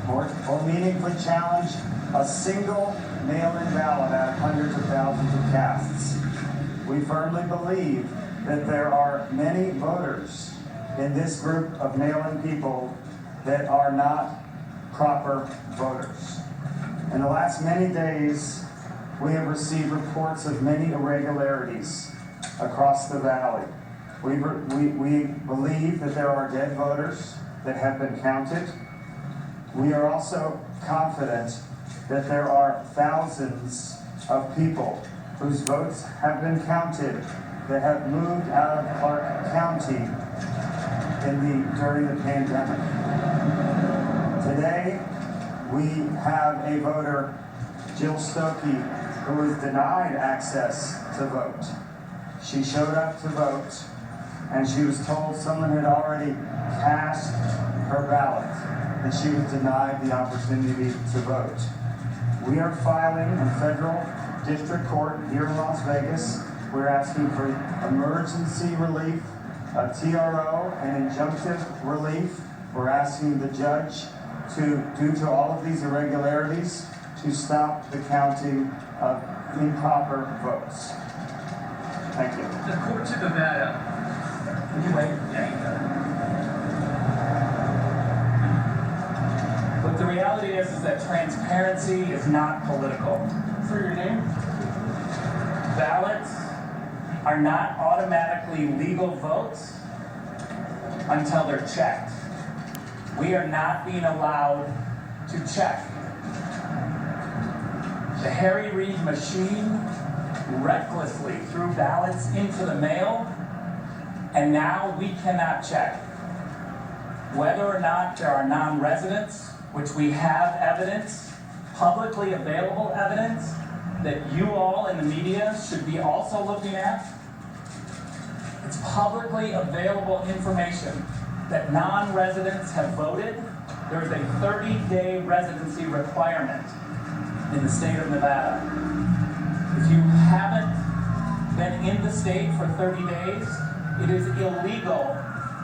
Or meaningfully challenge a single mail-in ballot out of hundreds of thousands of casts. We firmly believe that there are many voters in this group of mail-in people that are not proper voters. In the last many days, we have received reports of many irregularities across the valley. We believe that there are dead voters that have been counted. We are also confident that there are thousands of people whose votes have been counted that have moved out of Clark County during the pandemic. Today, we have a voter, Jill Stokey, who was denied access to vote. She showed up to vote, and she was told someone had already cast her ballot, and she was denied the opportunity to vote. We are filing in federal district court here in Las Vegas. We're asking for emergency relief, a TRO, and injunctive relief. We're asking the judge due to all of these irregularities, to stop the counting of improper votes. Thank you. The courts of Nevada. Can you wait? Yeah, you got it. But the reality is that transparency is not political. For your name? Ballots are not automatically legal votes until they're checked. We are not being allowed to check. The Harry Reid machine recklessly threw ballots into the mail, and now we cannot check whether or not there are non-residents, which we have evidence, publicly available evidence, that you all in the media should be also looking at. It's publicly available information that non-residents have voted. There is a 30-day residency requirement in the state of Nevada. If you haven't been in the state for 30 days, it is illegal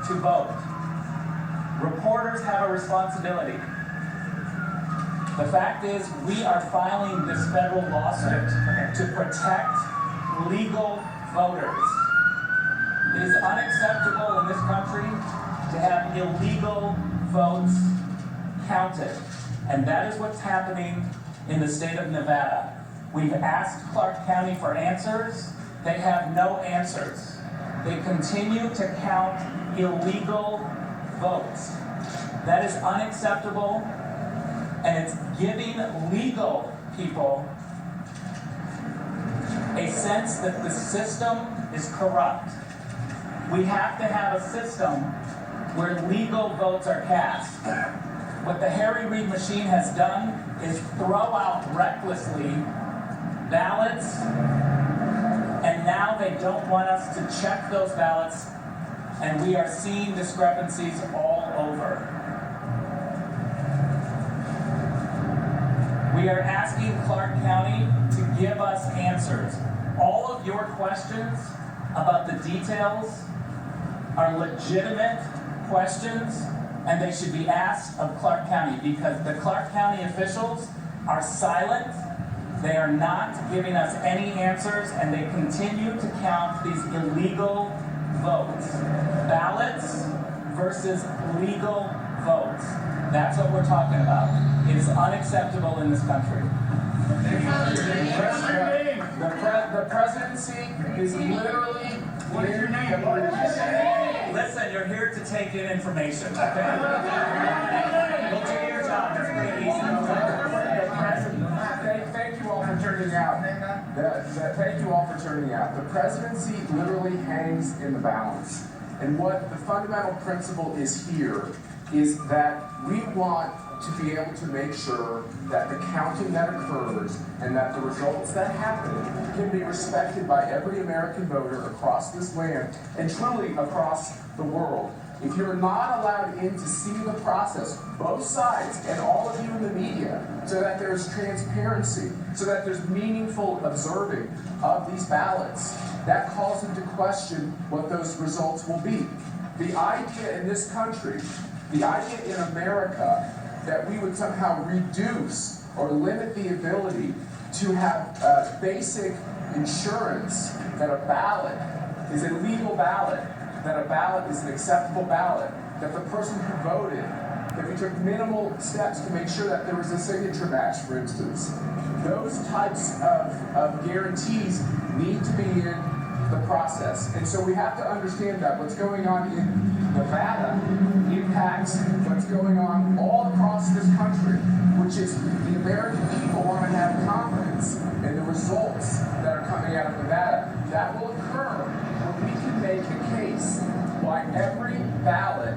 to vote. Reporters have a responsibility. The fact is, we are filing this federal lawsuit to protect legal voters. It is unacceptable in this country to have illegal votes counted. And that is what's happening in the state of Nevada. We've asked Clark County for answers. They have no answers. They continue to count illegal votes. That is unacceptable, and it's giving legal people a sense that the system is corrupt. We have to have a system where legal votes are cast. What the Harry Reid machine has done is throw out recklessly ballots, and now they don't want us to check those ballots, and we are seeing discrepancies all over. We are asking Clark County to give us answers. All of your questions about the details are legitimate questions, and they should be asked of Clark County, because the Clark County officials are silent. They are not giving us any answers, and they continue to count these illegal votes. Ballots versus legal votes. That's what we're talking about. It is unacceptable in this country. The presidency is literally... What is your name? Listen, you're here to take in information, okay? We'll do your job. It's pretty easy. Thank you all for turning out. Thank you all for turning out. The presidency literally hangs in the balance. And what the fundamental principle is here is that we want to be able to make sure that the counting that occurs and that the results that happen can be respected by every American voter across this land and truly across the world. If you're not allowed in to see the process, both sides and all of you in the media, so that there's transparency, so that there's meaningful observing of these ballots, that calls into question what those results will be. The idea in this country The idea in America that we would somehow reduce or limit the ability to have basic insurance that a ballot is a legal ballot, that a ballot is an acceptable ballot, that the person who voted, that we took minimal steps to make sure that there was a signature match, for instance. Those types of guarantees need to be in the process. And so we have to understand that what's going on in Nevada impacts what's going on all across this country, which is the American people want to have confidence in the results that are coming out of Nevada. That will occur when we can make a case why every ballot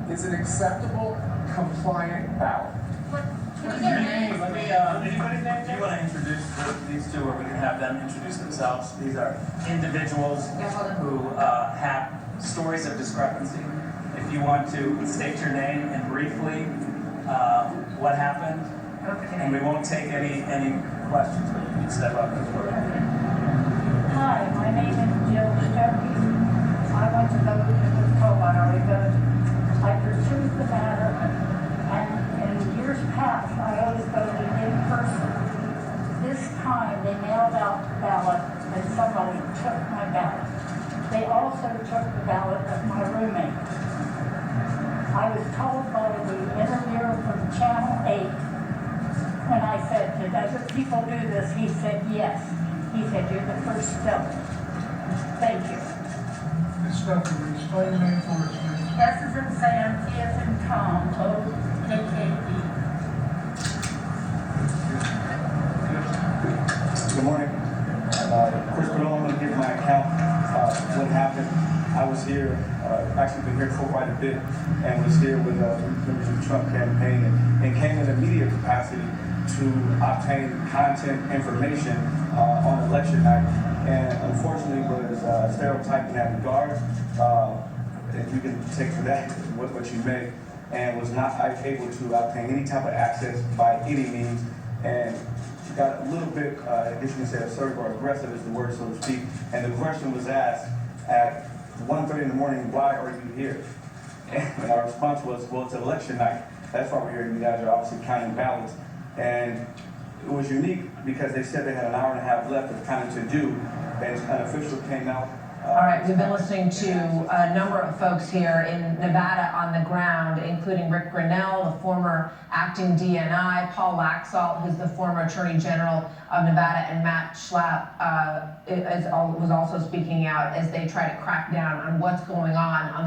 is an acceptable, compliant ballot. What's your name? Let me, anybody's name? Do you want to introduce these two, or we can have them introduce themselves? These are individuals who have stories of discrepancy. If you want to state your name and briefly what happened, and we won't take any questions, but you can step up and forward. Hi, my name is Jill Stokey. I went to vote in this poll. I already voted. I pursued the matter, and in years past, I always voted in person. This time, they mailed out the ballot, and somebody took my ballot. They also took the ballot of my roommate. I was told by the interviewer from Channel 8, when I said, did other people do this? He said, yes. He said, you're the first step. Thank you. Ms. Stokely, explain your name for us, please. S is in Sam, T is in Tom, O-K-K-E. Good morning. Chris Bernal, I'm going to give my account what happened. I was here, actually been here for quite a bit, and was here with members of the Trump campaign, and came in a media capacity to obtain content information on election night, and unfortunately was stereotyped in that regard, and you can take for that what you may, and was not able to obtain any type of access by any means, and got a little bit, I guess you can say assertive or aggressive is the word, so to speak, and the question was asked at 1:30 in the morning, why are you here? And our response was, well, it's election night. That's why we're here. You guys are obviously counting ballots. And it was unique because they said they had an hour and a half left of counting to do. And an official came out. All right, we've been listening to a number of folks here in Nevada on the ground, including Rick Grinnell, the former acting DNI, Paul Laxalt, who's the former Attorney General of Nevada, and Matt Schlapp was also speaking out as they try to crack down on what's going on the